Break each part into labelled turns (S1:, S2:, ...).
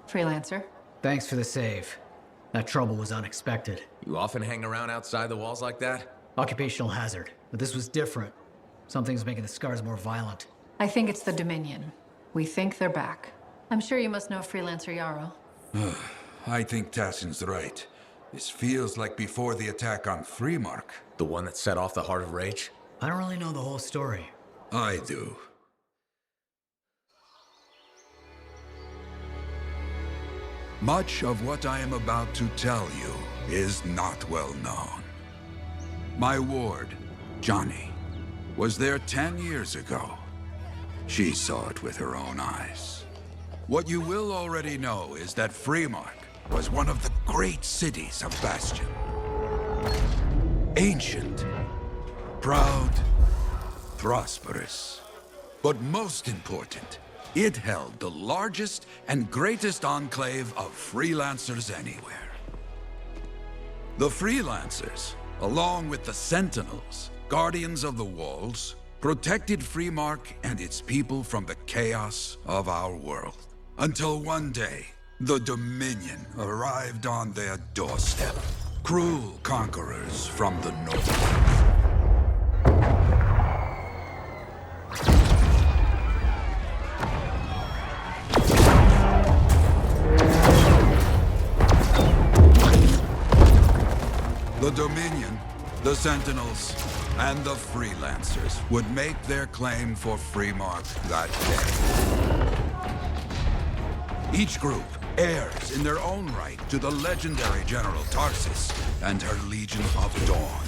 S1: Freelancer.
S2: Thanks for the save. That trouble was unexpected.
S3: You often hang around outside the walls like that?
S2: Occupational hazard, but this was different. Something's making the scars more violent.
S1: I think it's the Dominion. We think they're back. I'm sure you must know Freelancer Yarrow.
S4: I think Tassin's right. This feels like before the attack on Freemark.
S3: The one that set off the Heart of Rage?
S2: I don't really know the whole story.
S4: I do. Much of what I am about to tell you is not well known. My ward, Johnny, was there 10 years ago. She saw it with her own eyes. What you will already know is that Freemark was one of the great cities of Bastion. Ancient, proud, prosperous. But most important, it held the largest and greatest enclave of freelancers anywhere. The freelancers, along with the Sentinels, guardians of the walls, protected Freemark and its people from the chaos of our world. Until one day, the Dominion arrived on their doorstep. Cruel conquerors from the north. The Dominion, the Sentinels, and the Freelancers would make their claim for Freemark that day. Each group heirs in their own right to the legendary General Tarsis and her Legion of Dawn.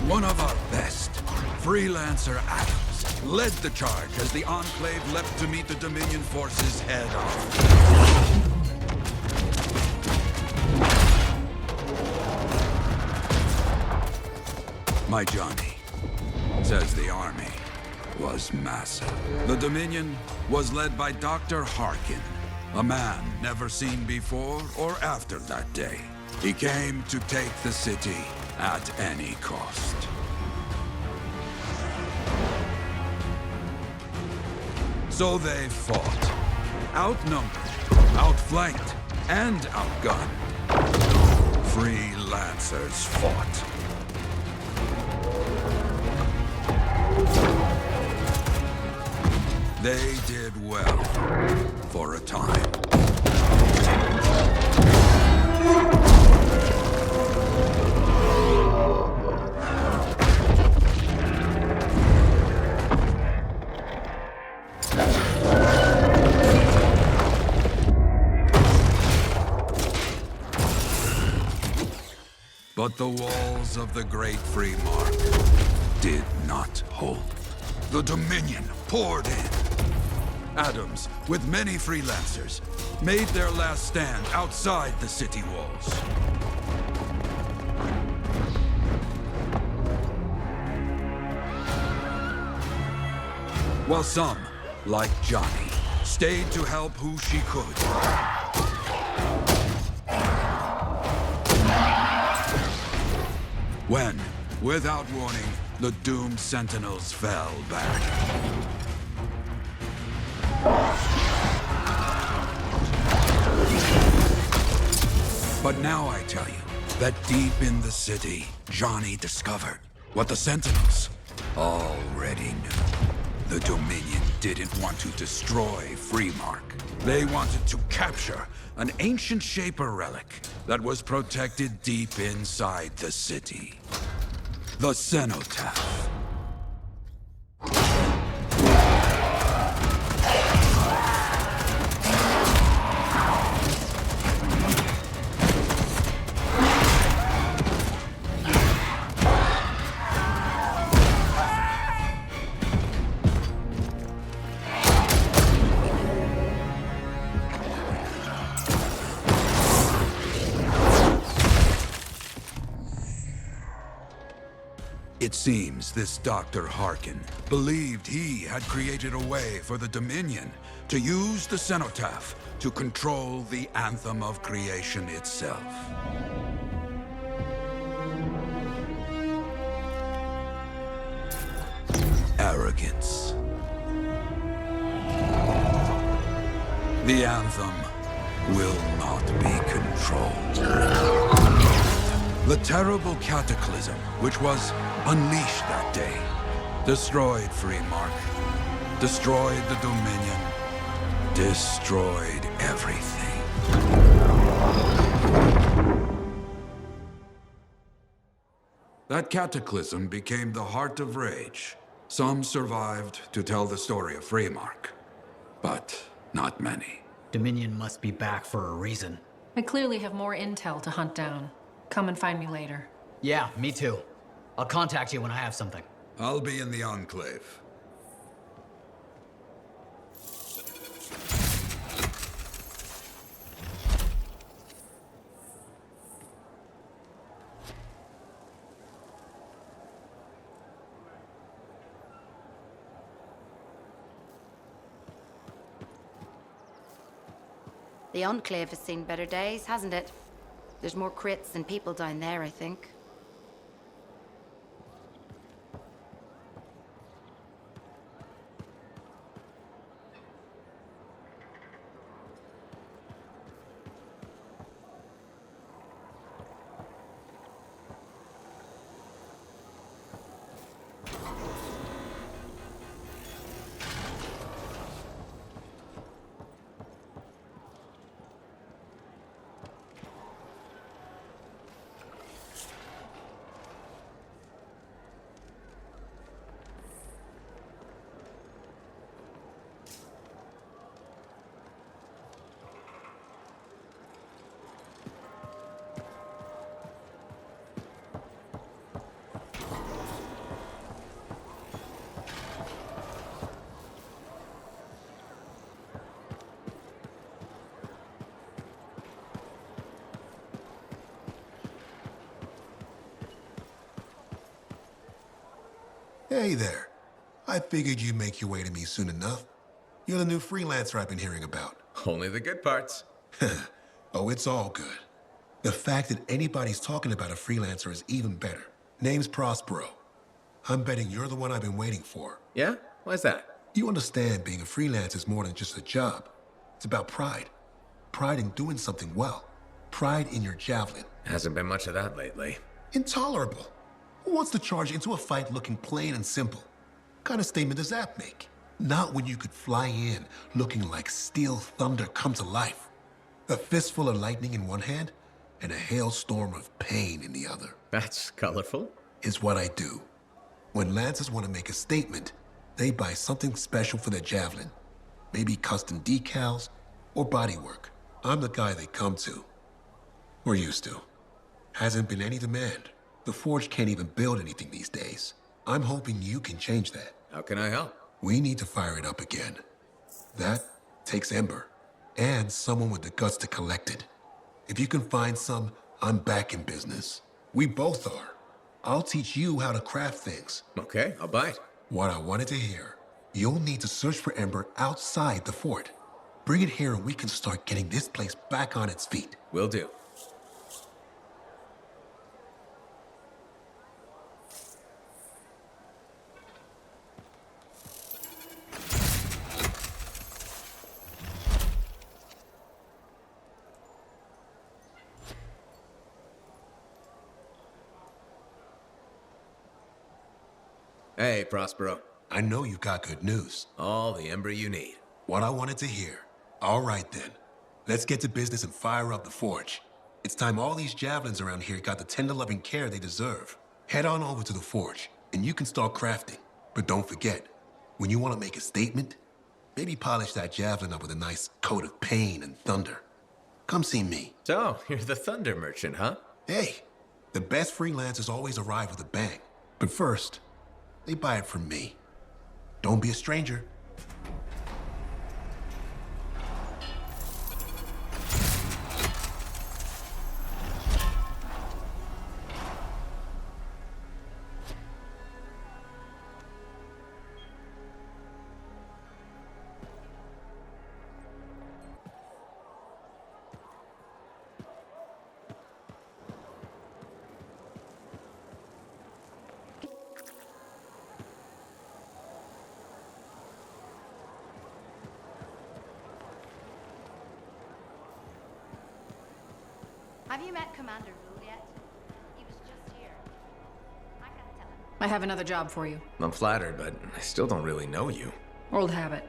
S4: One of our best, Freelancer Adams, led the charge as the Enclave leapt to meet the Dominion forces head-on. My Johnny says the army was massive. The Dominion was led by Dr. Harkin, a man never seen before or after that day. He came to take the city at any cost. So they fought. Outnumbered, outflanked, and outgunned. Freelancers fought. They did well for a time. But the walls of the Great Freemark did not hold. The Dominion poured in. Adams, with many freelancers, made their last stand outside the city walls. While some, like Johnny, stayed to help who she could. When, without warning, the doomed Sentinels fell back. But now I tell you that deep in the city, Johnny discovered what the Sentinels already knew. The Dominion didn't want to destroy Freemark. They wanted to capture an ancient Shaper relic that was protected deep inside the city. The Cenotaph. Its Seems this Dr. Harkin believed he had created a way for the Dominion to use the Cenotaph to control the Anthem of Creation itself. Arrogance. The Anthem will not be controlled. The terrible cataclysm which was unleashed that day destroyed Freemark, destroyed the Dominion, destroyed everything. That cataclysm became the Heart of Rage. Some survived to tell the story of Freemark, but not many.
S2: Dominion must be back for a reason.
S1: I clearly have more intel to hunt down. Come and find me later.
S2: Yeah, me too. I'll contact you when I have something.
S4: I'll be in the Enclave.
S5: The Enclave has seen better days, hasn't it? There's more crits than people down there, I think.
S6: Hey there. I figured you'd make your way to me soon enough. You're the new freelancer I've been hearing about.
S3: Only the good parts.
S6: Oh, it's all good. The fact that anybody's talking about a freelancer is even better. Name's Prospero. I'm betting you're the one I've been waiting for.
S3: Yeah? Why's that?
S6: You understand being a freelancer is more than just a job. It's about pride. Pride in doing something well. Pride in your javelin.
S3: Hasn't been much of that lately.
S6: Intolerable. Who wants to charge into a fight looking plain and simple? What kind of statement does that make? Not when you could fly in looking like steel thunder come to life. A fistful of lightning in one hand and a hailstorm of pain in the other.
S3: That's colorful.
S6: Is what I do. When Lancers want to make a statement, they buy something special for their javelin. Maybe custom decals or bodywork. I'm the guy they come to. Or used to. Hasn't been any demand. The Forge can't even build anything these days. I'm hoping you can change that.
S3: How can I help?
S6: We need to fire it up again. That takes Ember, and someone with the guts to collect it. If you can find some, I'm back in business. We both are. I'll teach you how to craft things.
S3: Okay, I'll bite.
S6: What I wanted to hear, you'll need to search for Ember outside the fort. Bring it here and we can start getting this place back on its feet.
S3: Will do. Hey, Prospero.
S6: I know you got good news.
S3: All the Ember you need.
S6: What I wanted to hear. All right then. Let's get to business and fire up the Forge. It's time all these javelins around here got the tender loving care they deserve. Head on over to the Forge, and you can start crafting. But don't forget, when you want to make a statement, maybe polish that javelin up with a nice coat of pain and thunder. Come see me.
S3: So, you're the Thunder Merchant, huh?
S6: Hey, the best freelancers always arrive with a bang. But first, they buy it from me. Don't be a stranger.
S5: Have you met Commander Rule yet? He was just here. I gotta tell him.
S1: I have another job for you.
S3: I'm flattered, but I still don't really know you.
S1: Old habit.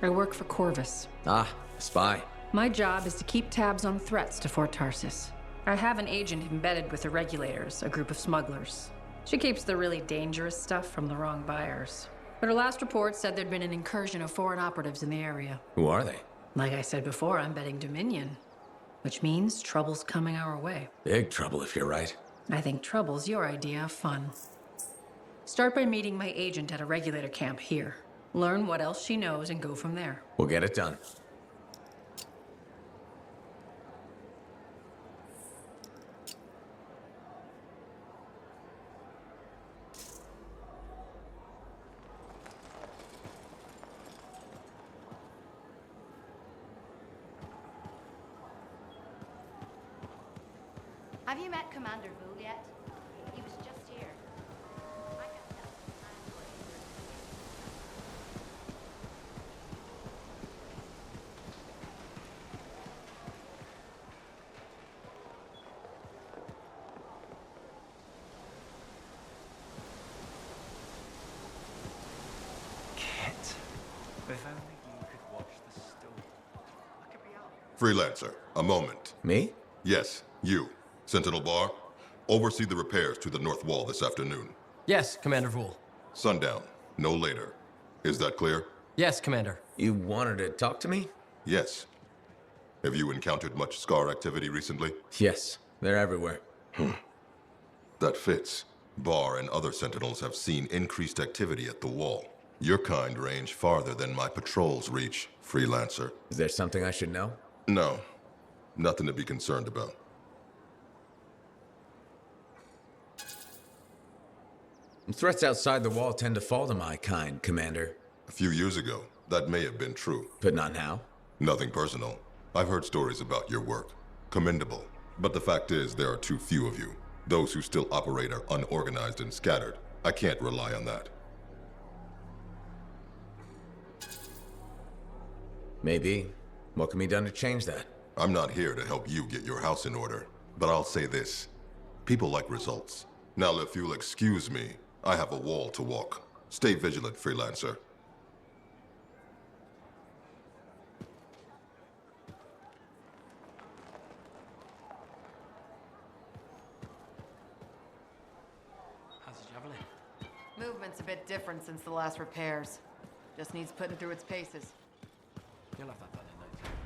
S1: I work for Corvus.
S3: Ah, spy.
S1: My job is to keep tabs on threats to Fort Tarsis. I have an agent embedded with the Regulators, a group of smugglers. She keeps the really dangerous stuff from the wrong buyers. But her last report said there'd been an incursion of foreign operatives in the area.
S3: Who are they?
S1: Like I said before, I'm betting Dominion. Which means trouble's coming our way.
S3: Big trouble if you're right.
S1: I think trouble's your idea of fun. Start by meeting my agent at a Regulator camp here. Learn what else she knows and go from there.
S3: We'll get it done.
S5: Have you met Commander Rule yet? He was just here. I gotta tell him.
S7: Kit. If only you could watch the storm. I could be out.
S8: Freelancer, a moment.
S3: Me?
S8: Yes, you. Sentinel Bar, oversee the repairs to the north wall this afternoon.
S9: Yes, Commander Vool.
S8: Sundown, no later. Is that clear?
S9: Yes, Commander.
S3: You wanted to talk to me?
S8: Yes. Have you encountered much Scar activity recently?
S3: Yes, they're everywhere.
S8: That fits. Bar and other Sentinels have seen increased activity at the wall. Your kind range farther than my patrols reach, Freelancer.
S3: Is there something I should know?
S8: No, nothing to be concerned about.
S3: Threats outside the wall tend to fall to my kind, Commander.
S8: A few years ago, that may have been true.
S3: But not now.
S8: Nothing personal. I've heard stories about your work. Commendable. But the fact is, there are too few of you. Those who still operate are unorganized and scattered. I can't rely on that.
S3: Maybe. What can be done to change that?
S8: I'm not here to help you get your house in order, but I'll say this. People like results. Now, if you'll excuse me, I have a wall to walk. Stay vigilant, Freelancer.
S7: How's the javelin?
S10: Movement's a bit different since the last repairs. Just needs putting through its paces.
S7: You'll have that done in no time.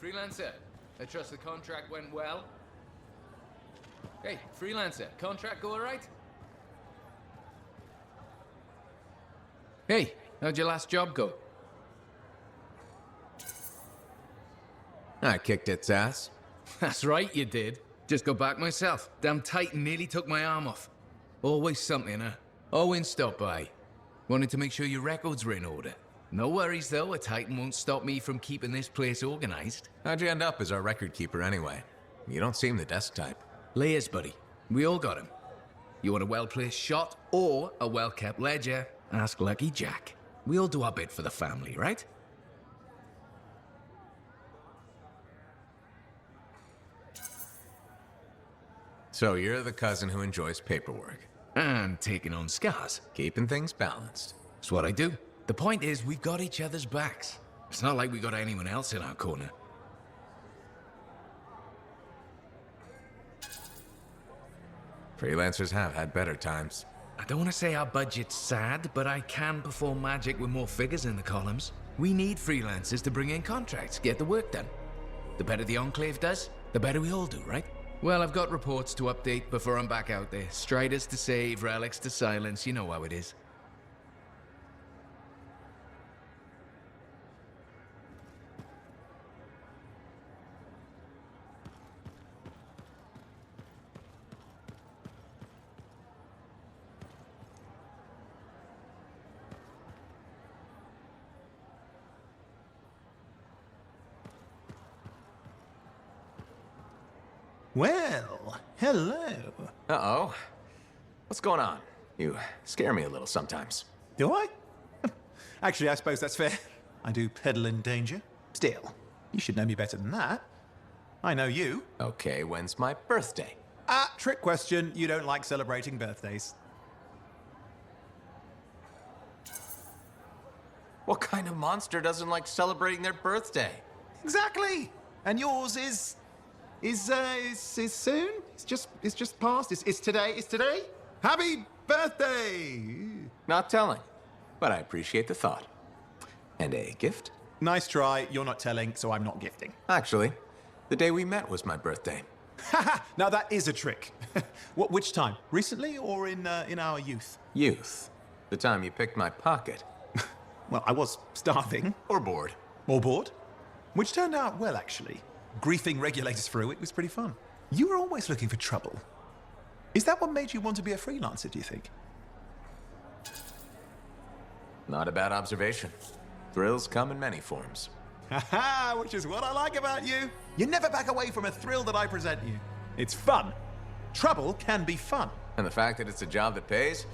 S11: Freelancer, I trust the contract went well. Hey, Freelancer, contract go alright? Hey, how'd your last job go?
S3: I kicked its ass.
S11: That's right, you did. Just got back myself. Damn Titan nearly took my arm off. Always something, huh? Owen stopped by. Wanted to make sure your records were in order. No worries, though. A Titan won't stop me from keeping this place organized.
S3: How'd you end up as our record keeper anyway? You don't seem the desk type.
S11: Layers, buddy. We all got him. You want a well-placed shot or a well-kept ledger? Ask Lucky Jack. We all do our bit for the family, right?
S3: So you're the cousin who enjoys paperwork.
S11: And taking on scars.
S3: Keeping things balanced.
S11: That's what I do. The point is, we've got each other's backs. It's not like we got anyone else in our corner.
S3: Freelancers have had better times.
S11: I don't want to say our budget's sad, but I can perform magic with more figures in the columns. We need freelancers to bring in contracts, get the work done. The better the Enclave does, the better we all do, right? Well, I've got reports to update before I'm back out there. Striders to save, relics to silence, you know how it is.
S12: Well, hello.
S3: Uh-oh. What's going on? You scare me a little sometimes.
S12: Do I? Actually, I suppose that's fair. I do peddle in danger. Still, you should know me better than that. I know you.
S3: Okay, when's my birthday?
S12: Trick question. You don't like celebrating birthdays.
S3: What kind of monster doesn't like celebrating their birthday?
S12: Exactly. And yours is soon. It's just past. It's today. It's today. Happy birthday.
S3: Not telling, but I appreciate the thought. And a gift?
S12: Nice try. You're not telling, so I'm not gifting.
S3: Actually, the day we met was my birthday.
S12: Now that is a trick. Which time? Recently or in our youth?
S3: Youth. The time you picked my pocket.
S12: Well, I was starving.
S3: Or bored.
S12: Or bored. Which turned out well, actually. Griefing regulators for a week was pretty fun. You were always looking for trouble. Is that what made you want to be a freelancer, do you think?
S3: Not a bad observation. Thrills come in many forms.
S12: Haha, which is what I like about you. You never back away from a thrill that I present you. It's fun. Trouble can be fun.
S3: And the fact that it's a job that pays?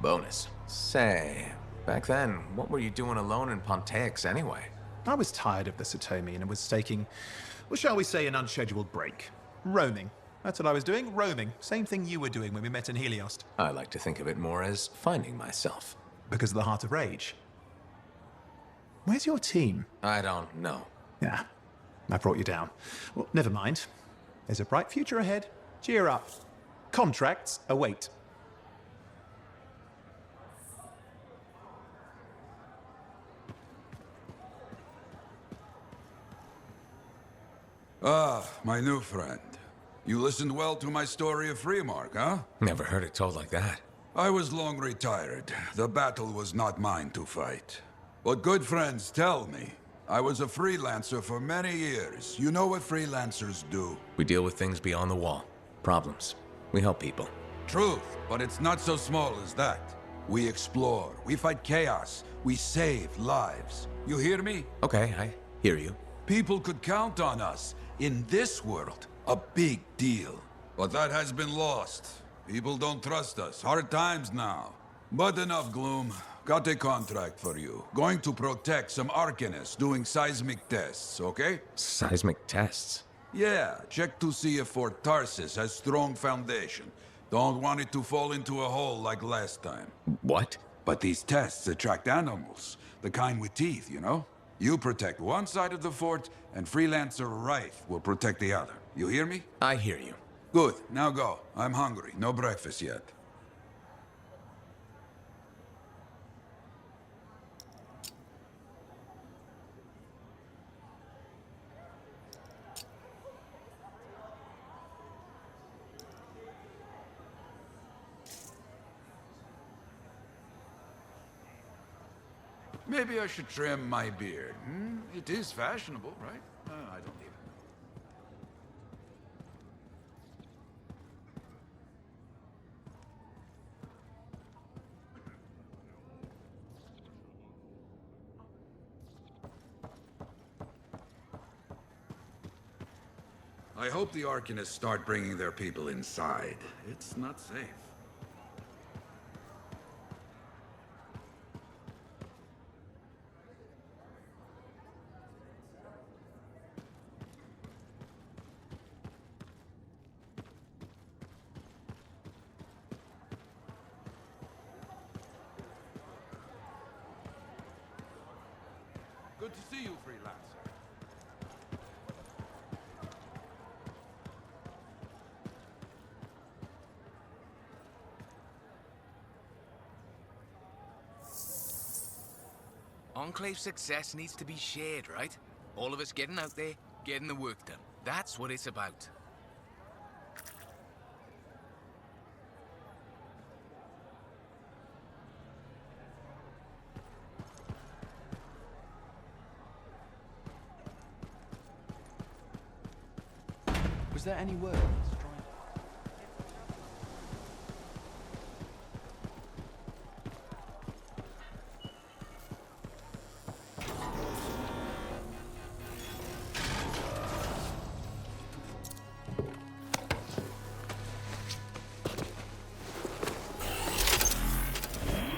S3: Bonus. Say, back then, what were you doing alone in Pontaix anyway?
S12: I was tired of the Satomi and was taking, well, shall we say, an unscheduled break. Roaming. That's what I was doing, roaming. Same thing you were doing when we met in Heliost.
S3: I like to think of it more as finding myself.
S12: Because of the Heart of Rage. Where's your team?
S3: I don't know.
S12: Yeah, I brought you down. Well, never mind. There's a bright future ahead. Cheer up. Contracts await.
S4: Ah, my new friend. You listened well to my story of Freemark, huh?
S3: Never heard it told like that.
S4: I was long retired. The battle was not mine to fight. But good friends tell me, I was a freelancer for many years. You know what freelancers do?
S3: We deal with things beyond the wall. Problems. We help people.
S4: Truth, but it's not so small as that. We explore, we fight chaos, we save lives. You hear me?
S3: Okay, I hear you.
S4: People could count on us. In this world, a big deal. But that has been lost. People don't trust us. Hard times now. But enough gloom. Got a contract for you. Going to protect some Arcanists doing seismic tests, okay?
S3: Seismic tests?
S4: Yeah, check to see if Fort Tarsis has strong foundation. Don't want it to fall into a hole like last time.
S3: What?
S4: But these tests attract animals. The kind with teeth, you know? You protect one side of the fort, and Freelancer Wraith will protect the other. You hear me?
S3: I hear you.
S4: Good. Now go. I'm hungry. No breakfast yet. Maybe I should trim my beard. It is fashionable, right? I don't even. I hope the Arcanists start bringing their people inside. It's not safe. Good to see you, Freelancer.
S11: Enclave success needs to be shared, right? All of us getting out there, getting the work done. That's what it's about.
S7: Was there any words?